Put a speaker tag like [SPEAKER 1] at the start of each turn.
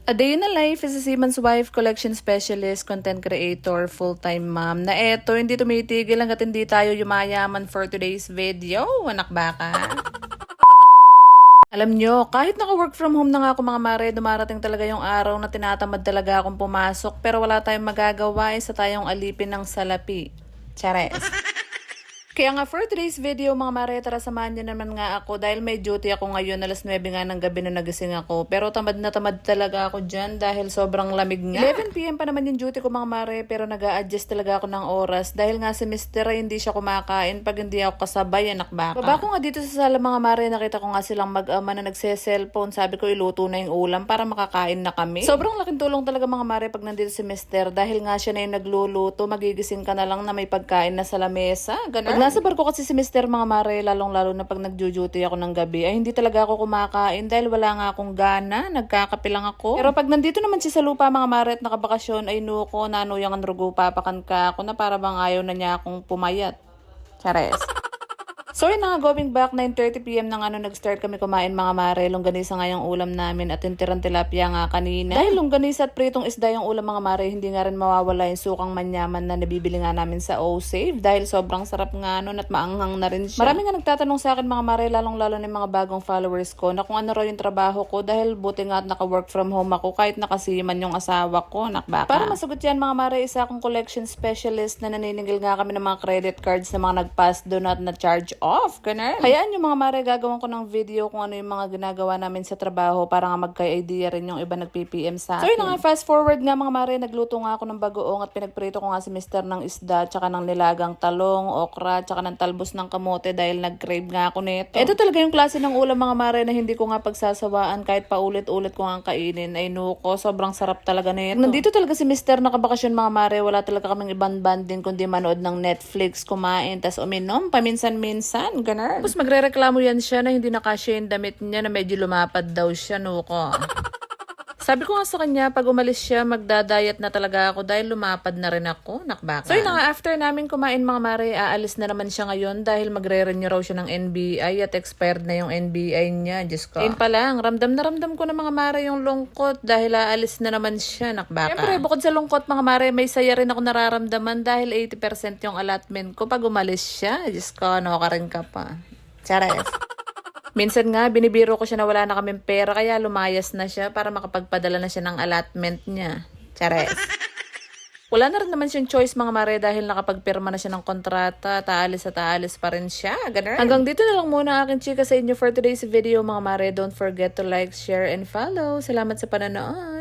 [SPEAKER 1] A Day in a Life is a Seaman's Wife, collection specialist, content creator, full-time mom na eto, hindi tumitigil hanggat hindi tayo yumayaman for today's video. Anak baka. Alam nyo, kahit naka-work from home na nga ako mga mare, dumarating talaga yung araw na tinatamad talaga akong pumasok pero wala tayong magagawa sa tayong alipin ng salapi. Chares. Kaya nga for today's video mga mare, tara samahan nyo naman nga ako dahil may duty ako ngayon, alas 9 nga ng gabi na nagising ako. Pero tamad na tamad talaga ako dyan dahil sobrang lamig nga. 11 PM pa naman yung duty ko mga mare, pero nag-a-adjust talaga ako ng oras dahil nga si Mr. ay hindi siya kumakain pag hindi ako kasabay, anak baka. Baba ko nga dito sa sala mga mare, nakita ko nga silang mag-ama na nagse-cellphone. Sabi ko iluto na yung ulam para makakain na kami. Sobrang laking tulong talaga mga mare pag nandito si Mr. dahil nga siya na yung nagluluto, magigising ka na lang na may pagkain na sa lamesa. Ganun. Nasa barko kasi si Mr. mga mare, lalong-lalo na pag nag-duty ako ng gabi, ay hindi talaga ako kumakain dahil wala nga akong gana, nagkakape lang ako. Pero pag nandito naman siya sa lupa mga mare at nakabakasyon, ay nuko, nanuyang ang rugo, papakan ka ako na para bang ayaw na niya akong pumayat. Chares. So yun na nga, going back, 9:30 PM na nga nag-start kami kumain mga mare. Longganisa nga yung ulam namin at yung tirang tilapia nga kanina. Dahil longganisa at pritong isda yung ulam mga mare, hindi nga rin mawawala yung sukang manyaman na nabibili nga namin sa O-Save dahil sobrang sarap nga nun at maanghang na rin siya. Marami nga nagtatanong sa akin mga mare, lalong-lalo na yung mga bagong followers ko na kung ano raw yung trabaho ko dahil buti nga at naka-work from home ako kahit nakasiman yung asawa ko, nakbaka. Para masagot yan mga mare, isa akong collection specialist na naniningil nga kami ng mga credit cards na mga nag-pass doon at na-charge off, ganun. Hayaan yung mga mare, gagawin ko ng video kung ano yung mga ginagawa namin sa trabaho para nga magka-idea rin yung iba nag-PPM sa akin. So yun nga, fast forward nga mga mare, nagluto nga ako ng bagoong at pinagprito ko nga si Mr. ng isda, tsaka ng nilagang talong, okra, tsaka ng talbos ng kamote dahil nag-crave nga ako nito. Ito talaga yung klase ng ulam mga mare na hindi ko nga pagsasawaan kahit paulit-ulit ko nga kainin. Ay nuko, sobrang sarap talaga nito. Nandito talaga si Mr. nakabakasyon mga mare, wala talaga kaming ibang banding kundi manood ng Netflix, kumain, tas uminom, paminsan-minsan, ganun. Tapos magrereklamo yan siya na hindi nakasya yung damit niya na medyo lumapad daw siya, nuko. Sabi ko nga sa kanya, pag umalis siya, magdadayat na talaga ako dahil lumapad na rin ako, nakbaka. So yun nga, after namin kumain mga mare, aalis na naman siya ngayon dahil magre-renew raw siya ng NBI at expired na yung NBI niya, Diyos ko. Ayun pa lang, ramdam na ramdam ko na mga mare yung lungkot dahil aalis na naman siya, nakbaka. Siyempre, bukod sa lungkot mga mare, may saya rin ako nararamdaman dahil 80% yung allotment ko pag umalis siya, Diyos ko, ano ka rin ka pa. Chares. Minsan nga, binibiro ko siya na wala na kaming pera kaya lumayas na siya para makapagpadala na siya ng allotment niya. Chares. Wala na rin naman siyang choice mga mare dahil nakapagpirma na siya ng kontrata, taalis pa rin siya. Ganun. Hanggang dito na lang muna aking chika sa inyo for today's video mga mare. Don't forget to like, share, and follow. Salamat sa panonood.